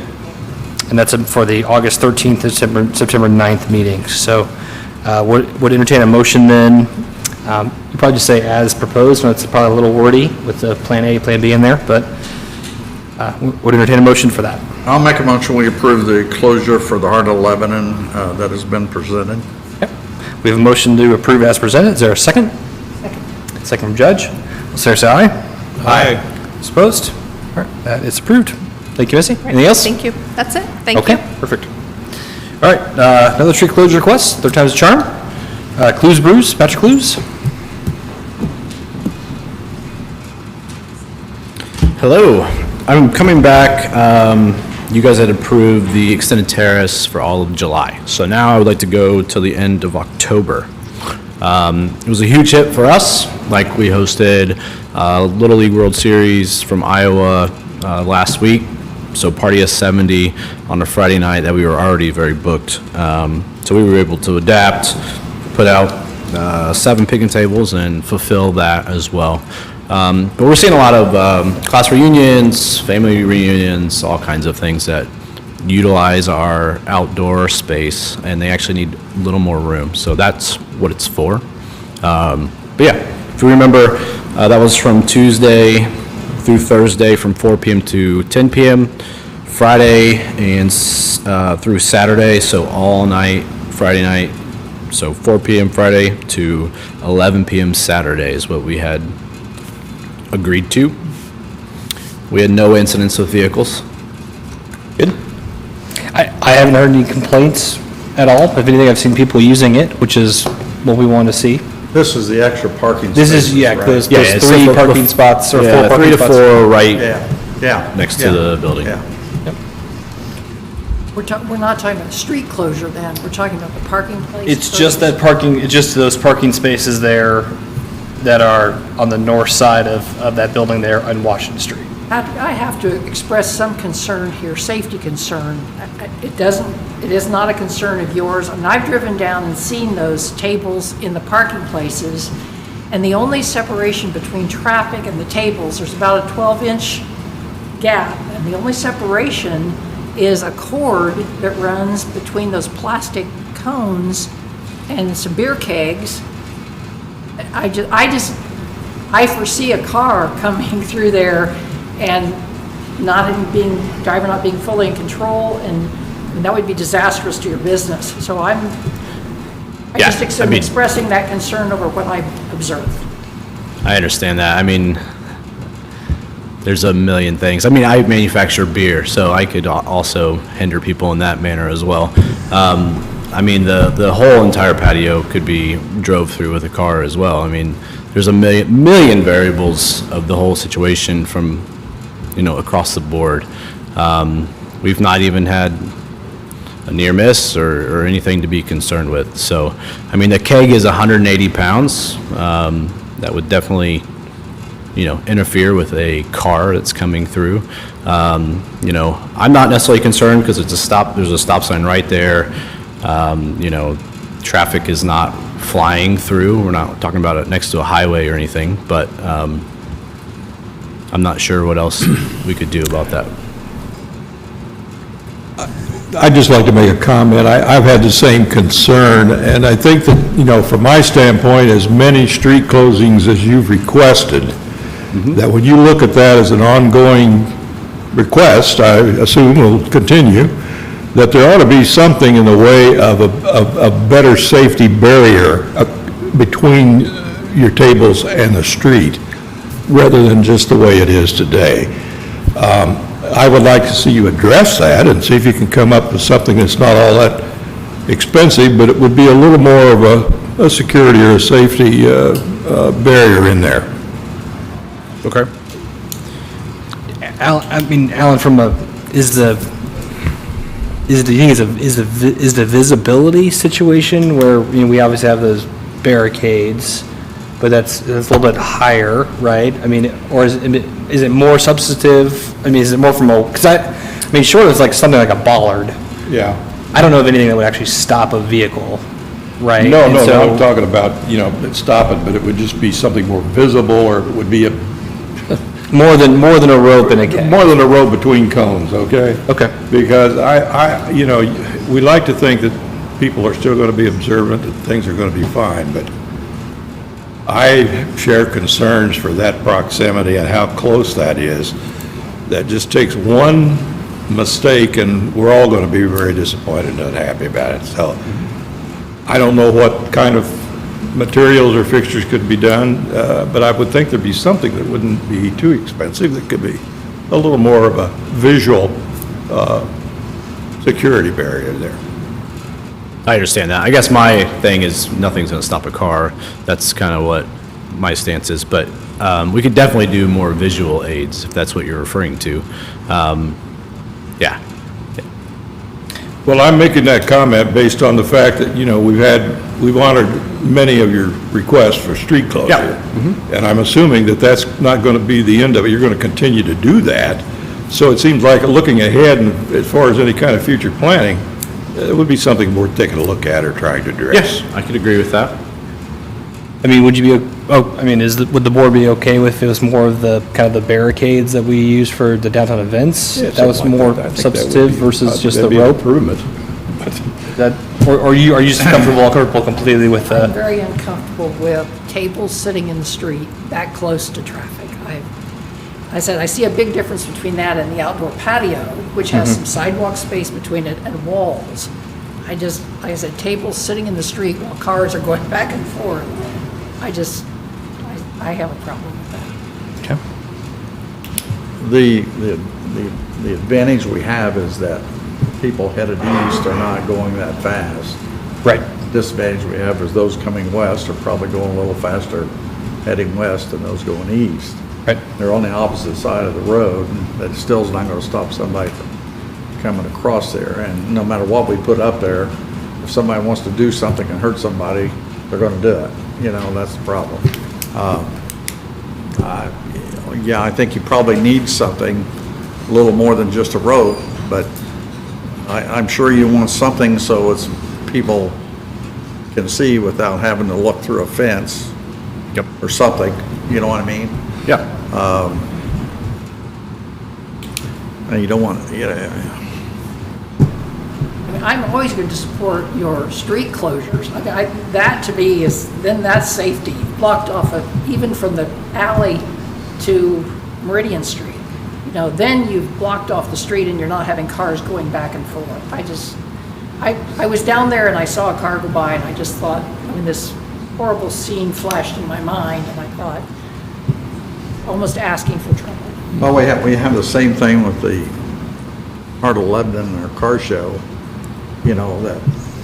A: And that's for the August 13th to September 9th meetings. So would entertain a motion then, you probably just say as proposed, and it's probably a little wordy with the Plan A, Plan B in there, but would entertain a motion for that.
E: I'll make a motion, we approve the closure for the Heart of Lebanon that has been presented.
A: Yep. We have a motion to approve as presented. Is there a second? Second from Judge. Sarah, say aye. Aye. Opposed? All right, that is approved. Thank you, Missy. Anything else?
C: Thank you. That's it. Thank you.
A: Okay, perfect. All right, another street closure request, third time's a charm. Clues Brews, Patrick Clues.
M: Hello. I'm coming back you guys had approved the extended terrace for all of July. So now I would like to go till the end of October. It was a huge hit for us. Like, we hosted Little League World Series from Iowa last week. So Party of 70 on a Friday night that we were already very booked. So we were able to adapt, put out 7 picnic tables and fulfill that as well. But we're seeing a lot of class reunions, family reunions, all kinds of things that utilize our outdoor space, and they actually need a little more room. So that's what it's for. But yeah, if you remember, that was from Tuesday through Thursday from 4 p.m. to 10 p.m., Friday and through Saturday, so all night, Friday night, so 4 p.m. Friday to 11 p.m. Saturday is what we had agreed to. We had no incidents with vehicles.
A: Good. I haven't heard any complaints at all. If anything, I've seen people using it, which is what we want to see.
B: This is the extra parking
A: This
B: spaces,
A: is, yeah,
B: right?
A: there's
M: Yeah, so
A: 3
M: for-
A: parking spots or 4
M: Yeah,
A: parking
M: 3 to
A: spots.
M: 4 right
B: Yeah.
M: next to the building.
B: Yeah.
D: We're not talking about street closure then, we're talking about the parking place.
A: It's just that parking, it's just those parking spaces there that are on the north side of that building there on Washington Street.
D: I have to express some concern here, safety concern. It is not a concern of yours. I mean, I've driven down and seen those tables in the parking places, and the only separation between traffic and the tables, there's about a 12-inch gap, and the only separation is a cord that runs between those plastic cones and some beer kegs. I foresee a car coming through there and driver not being fully in control, and that would be disastrous to your business. So I'm expressing that concern over what I observed.
M: I understand that. I mean, there's a million things. I mean, I manufacture beer, so I could also hinder people in that manner as well. I mean, the whole entire patio could be drove through with a car as well. I mean, there's a million variables of the whole situation from, across the board. We've not even had a near miss or anything to be concerned with. So, I mean, the keg is 180 pounds. That would definitely, interfere with a car that's coming through. I'm not necessarily concerned because there's a stop sign right there. Traffic is not flying through. We're not talking about it next to a highway or anything, but I'm not sure what else we could do about that.
B: I'd just like to make a comment. I've had the same concern, and I think that, from my standpoint, as many street closings as you've requested, that when you look at that as an ongoing request, I assume will continue, that there ought to be something in the way of a better safety barrier between your tables and the street, rather than just the way it is today. I would like to see you address that and see if you can come up with something that's not all that expensive, but it would be a little more of a security or a safety barrier in there.
M: Okay.
A: Alan, is the visibility situation where, we obviously have those barricades, but that's a little bit higher, right? I mean, or is it more substantive? I mean, is it more from sure it's like something like a bollard.
B: Yeah.
A: I don't know of anything that would actually stop a vehicle, right?
B: No,
A: And
B: no,
A: so-
B: I'm talking about, stop it, but it would just be something more visible, or it would be
A: More than a rope and a keg.
B: more than a road between cones, okay?
A: Okay.
B: Because we like to think that people are still going to be observant, that things are going to be fine, but I share concerns for that proximity and how close that is. That just takes one mistake and we're all going to be very disappointed and unhappy about it. So I don't know what kind of materials or fixtures could be done, but I would think there'd be something that wouldn't be too expensive, that could be a little more of a visual security barrier there.
M: I understand that. I guess my thing is nothing's going to stop a car. That's kind of what my stance is. But we could definitely do more visual aids if that's what you're referring to. Yeah,
B: Well, I'm making that comment based on the fact that, we've honored many of your requests for street closure. And I'm assuming that that's not going to be the end of it. You're going to continue to do that. So it seems like looking ahead, and as far as any kind of future planning, it would be something worth taking a look at or trying to address.
M: Yes, I could agree with that.
A: I mean, would the board be okay with if it was more of the, kind of the barricades that we use for the downtown events? If that was
B: something like
A: more
B: that. I think that would
A: substantive
B: be-
A: versus just the
B: that'd be an
A: rope?
B: improvement.
A: Or are you just comfortable completely with
D: I'm
A: that?
D: very uncomfortable with tables sitting in the street that close to traffic. I said, I see a big difference between that and the outdoor patio, which has some sidewalk space between it and walls. Like I said, tables sitting in the street while cars are going back and forth. I have a problem with that.
A: Okay.
E: The advantage we have is that people headed east are not going that fast.
A: Right.
E: Disadvantage we have is those coming west are probably going a little faster heading west than those going east.
A: Right.
E: They're on the opposite side of the road, and that still's not gonna stop somebody from coming across there. And no matter what we put up there, if somebody wants to do something and hurt somebody, they're gonna do it. That's the problem. Yeah, I think you probably need something a little more than just a rope, but I'm sure you want something so it's people can see without having to look through a fence.
M: Yep.
E: Or something, you know what I mean?
M: Yeah.
E: And you don't want,
D: I mean, I'm always going to support your street closures. That to me that's safety. Blocked off even from the alley to Meridian Street. Then you've blocked off the street and you're not having cars going back and forth. I was down there and I saw a car go by and I just thought, this horrible scene flashed in my mind and I thought, almost asking for trouble.
E: well, we have the same thing with the Heart of Lebanon, our car show, that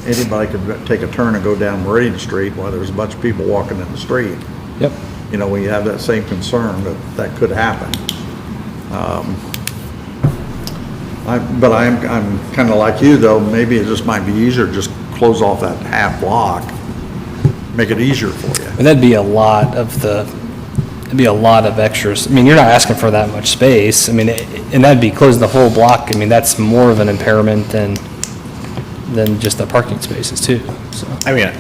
E: anybody could take a turn and go down Meridian Street while there's a bunch of people walking in the street.
A: Yep.
E: We have that same concern that could happen. But I'm kind of like you, though, maybe it just might be easier, just close off that half block, make it easier for you.
A: And that'd be a lot of extras. I mean, you're not asking for that much space. I mean, and that'd be closing the whole block. I mean, that's more of an impairment than just the parking spaces too, so.
M: I mean,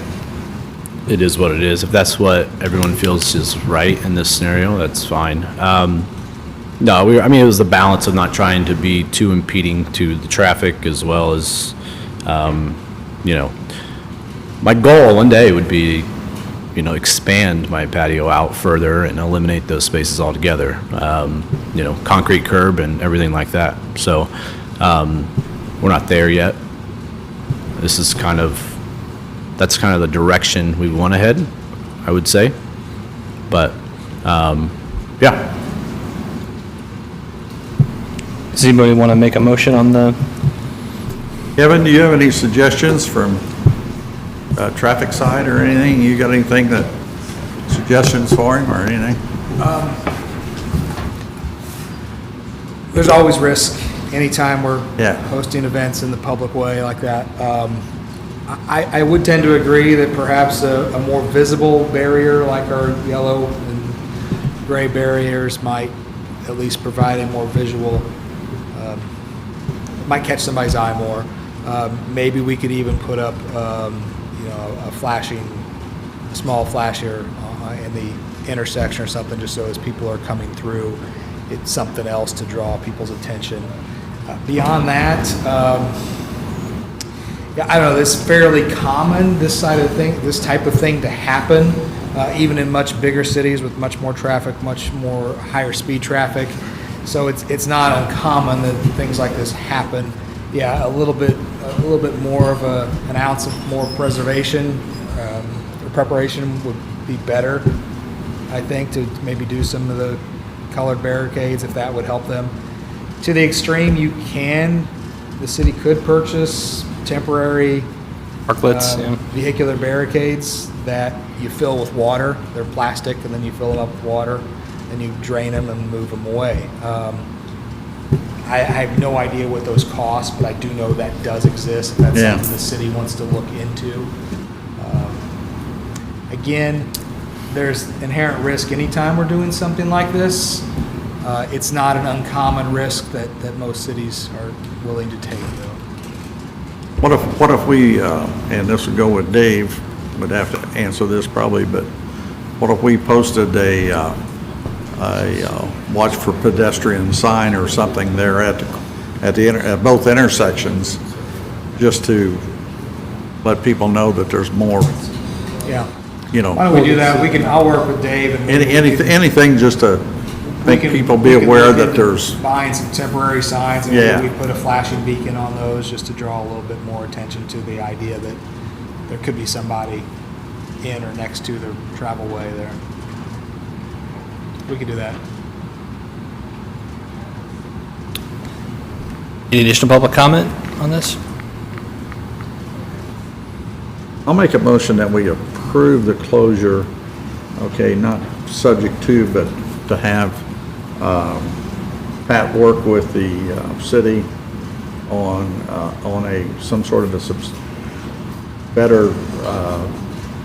M: it is what it is. If that's what everyone feels is right in this scenario, that's fine. No, it was the balance of not trying to be too impeding to the traffic as well as, my goal one day would be, expand my patio out further and eliminate those spaces altogether. Concrete curb and everything like that. So, we're not there yet. That's kind of the direction we want to head, I would say. But, yeah.
A: Does anybody want to make a motion on the,
E: Kevin, do you have any suggestions from traffic side or anything? You got anything suggestions for him or anything?
I: There's always risk anytime we're
E: Yeah.
I: hosting events in the public way like that. I would tend to agree that perhaps a more visible barrier like our yellow and gray barriers might at least provide a more visual, might catch somebody's eye more. Maybe we could even put up, a small flasher in the intersection or something, just so as people are coming through, it's something else to draw people's attention. Beyond that, I don't know, it's fairly common, this type of thing to happen, even in much bigger cities with much more traffic, much more higher speed traffic. So it's not uncommon that things like this happen. Yeah, a little bit more of an ounce of more preservation or preparation would be better, I think, to maybe do some of the colored barricades if that would help them. To the extreme, the city could purchase temporary
A: parklets,
I: vehicular barricades that you fill with water. They're plastic, and then you fill them up with water, and you drain them and move them away. I have no idea what those cost, but I do know that does exist. That's
E: Yeah.
I: something the city wants to look into. Again, there's inherent risk anytime we're doing something like this. It's not an uncommon risk that most cities are willing to take, though.
E: What if we, and this would go with Dave, would have to answer this probably, but what if we posted a watch for pedestrian sign or something there at both intersections, just to let people know that there's more,
I: Yeah.
E: you know.
I: Why don't we do that? I'll work with Dave and.
E: Anything just to make people be aware that there's,
I: Buying some temporary signs, and
E: Yeah.
I: we put a flashing beacon on those just to draw a little bit more attention to the idea that there could be somebody in or next to the travel way there. We could do that.
A: Any additional public comment on this?
E: I'll make a motion that we approve the closure, okay, not subject to, but to have Pat work with the city on some sort of better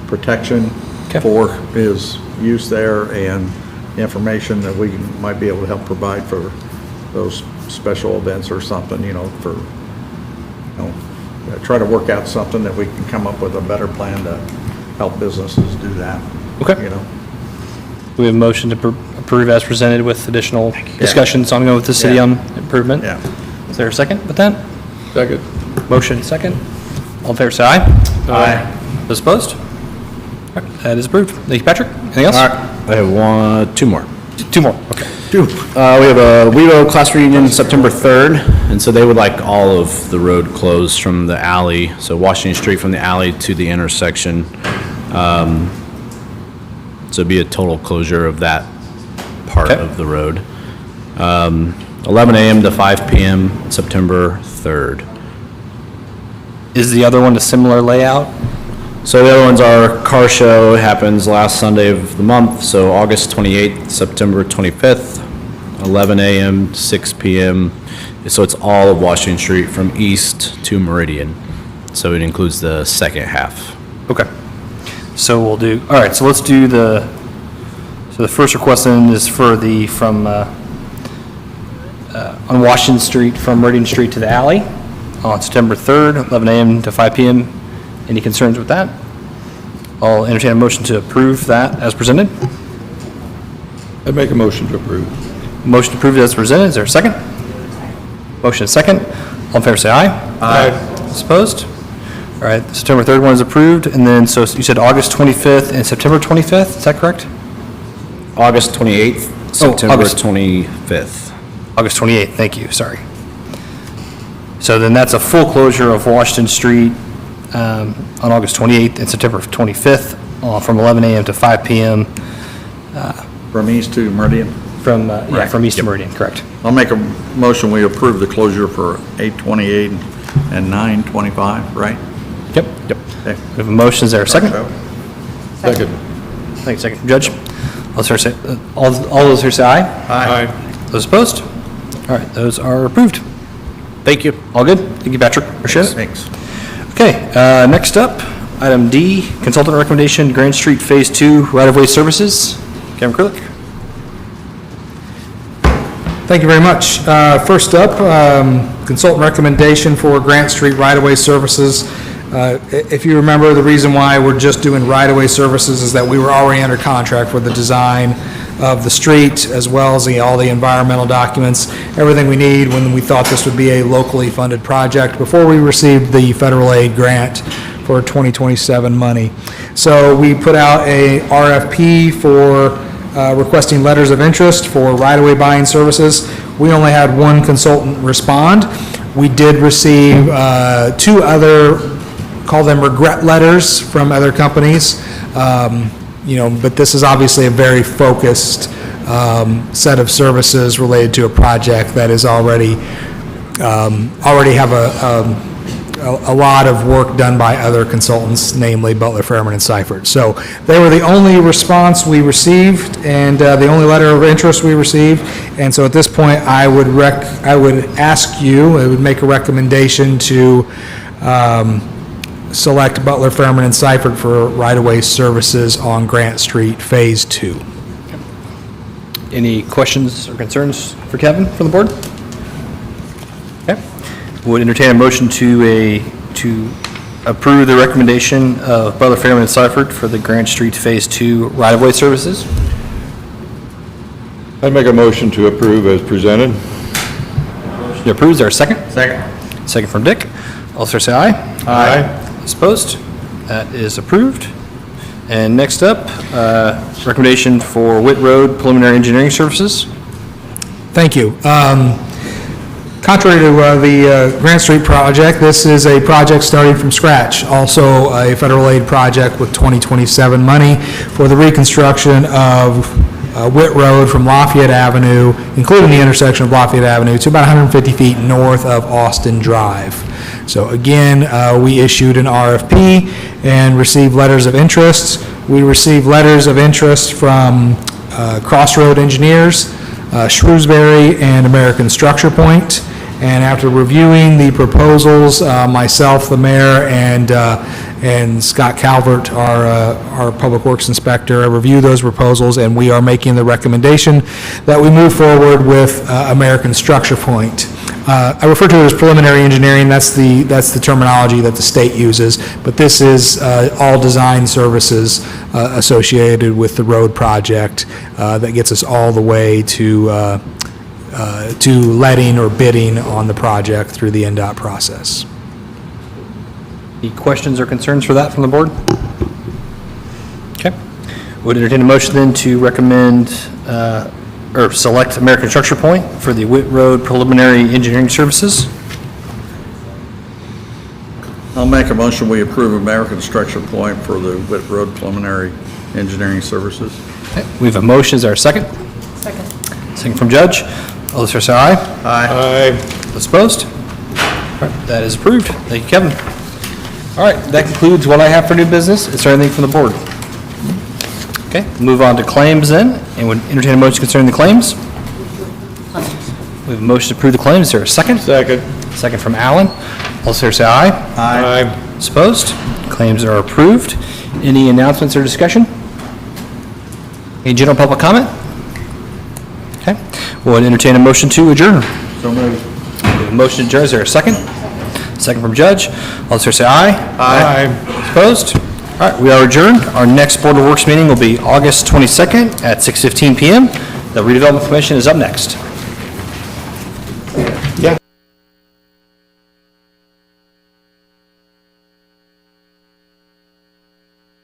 E: protection for his use there, and information that we might be able to help provide for those special events or something, try to work out something that we can come up with a better plan to help businesses do that.
A: Okay. We have a motion to approve as presented with additional discussions ongoing with the city on improvement.
E: Yeah.
A: Is there a second with that?
L: Second.
A: Motion second. All in favor, say aye. Aye. Those opposed? All right, that is approved. Thank you, Patrick. Anything else?
M: All right, I have two more.
A: Two more, okay.
M: We have a WeVo class reunion September 3rd, and so they would like all of the road closed from the alley, so Washington Street from the alley to the intersection. So it'd be a total closure of that part of the road. 11 a.m. to 5 p.m. September 3rd.
A: Is the other one a similar layout?
M: So the other one's our car show. It happens last Sunday of the month, so August 28th, September 25th, 11 a.m. to 6 p.m. So it's all of Washington Street from east to Meridian. So it includes the second half.
A: Okay. So we'll do, all right, so let's do so the first request then is for on Washington Street from Meridian Street to the alley on September 3rd, 11 a.m. to 5 p.m. Any concerns with that? I'll entertain a motion to approve that as presented.
B: I make a motion to approve.
A: Motion to approve as presented. Is there a second? Motion is second. All in favor, say aye. Aye. Opposed? All right, the September 3rd one is approved, and then, so you said August 25th and September 25th, is that correct?
M: August 28th, September
A: August.
M: 25th.
A: August 28th, thank you, sorry. So then that's a full closure of Washington Street on August 28th and September 25th from 11 a.m. to 5 p.m.
E: From east to Meridian.
A: From east to Meridian, correct.
E: I'll make a motion, we approve the closure for 8/28 and 9/25, right?
A: Yep.
E: Okay.
A: We have a motion, is there a second?
B: Second.
A: Thank you, second. Judge? All those here say aye.
B: Aye.
A: Those opposed? All right, those are approved.
M: Thank you.
A: All good? Thank you, Patrick. Appreciate it.
E: Thanks.
A: Okay, next up, item D, consultant recommendation, Grand Street Phase 2 right-of-way services. Kevin Krulik.
I: Thank you very much. First up, consultant recommendation for Grant Street right-of-way services. If you remember, the reason why we're just doing right-of-way services is that we were already under contract for the design of the street, as well as all the environmental documents, everything we need when we thought this would be a locally funded project before we received the federal aid grant for 2027 money. So we put out a RFP for requesting letters of interest for right-of-way buying services. We only had one consultant respond. We did receive two other, call them regret letters from other companies. But this is obviously a very focused set of services related to a project that is already have a a lot of work done by other consultants, namely Butler, Fairman, and Seifert. So they were the only response we received and the only letter of interest we received. And so at this point, I would ask you, I would make a recommendation to select Butler, Fairman, and Seifert for right-of-way services on Grant Street, Phase 2.
A: Any questions or concerns for Kevin from the board? Okay. Would entertain a motion to approve the recommendation of Butler, Fairman, and Seifert for the Grant Street Phase 2 right-of-way services.
B: I'd make a motion to approve as presented.
A: Motion to approve, is there a second? Second. Second from Dick. All fair say aye.
B: Aye.
A: Opposed? That is approved. And next up, recommendation for Whit Road preliminary engineering services.
I: Thank you. Contrary to the Grant Street project, this is a project starting from scratch. Also a federal aid project with 2027 money for the reconstruction of Whit Road from Lafayette Avenue, including the intersection of Lafayette Avenue, to about 150 feet north of Austin Drive. So again, we issued an RFP and received letters of interest. We received letters of interest from Crossroad Engineers, Shrewsbury, and American Structure Point. And after reviewing the proposals, myself, the mayor, and Scott Calvert, our Public Works Inspector, reviewed those proposals, and we are making the recommendation that we move forward with American Structure Point. I refer to it as preliminary engineering. That's the terminology that the state uses, but this is all design services associated with the road project that gets us all the way to letting or bidding on the project through the NDOT process.
A: Any questions or concerns for that from the board? Okay. Would entertain a motion then to recommend or select American Structure Point for the Whit Road preliminary engineering services.
E: I'll make a motion, we approve American Structure Point for the Whit Road preliminary engineering services.
A: Okay. We have a motion. Is there a second?
D: Second.
A: Second from Judge. All those fair say aye.
E: Aye.
A: Those opposed? All right, that is approved. Thank you, Kevin. All right, that concludes what I have for new business. Is there anything from the board? Okay, move on to claims then, and would entertain a motion concerning the claims. We have a motion to approve the claims. Is there a second?
B: Second.
A: Second from Alan. All those fair say aye.
B: Aye.
A: Those opposed? Claims are approved. Any announcements or discussion? Any general public comment? Okay, we'll entertain a motion to adjourn.
E: So moved.
A: We have a motion to adjourn. Is there a second? Second from Judge. All those fair say aye.
B: Aye.
A: Opposed? All right, we are adjourned. Our next Board of Works meeting will be August 22nd at 6:15 PM. The redevelopment commission is up next.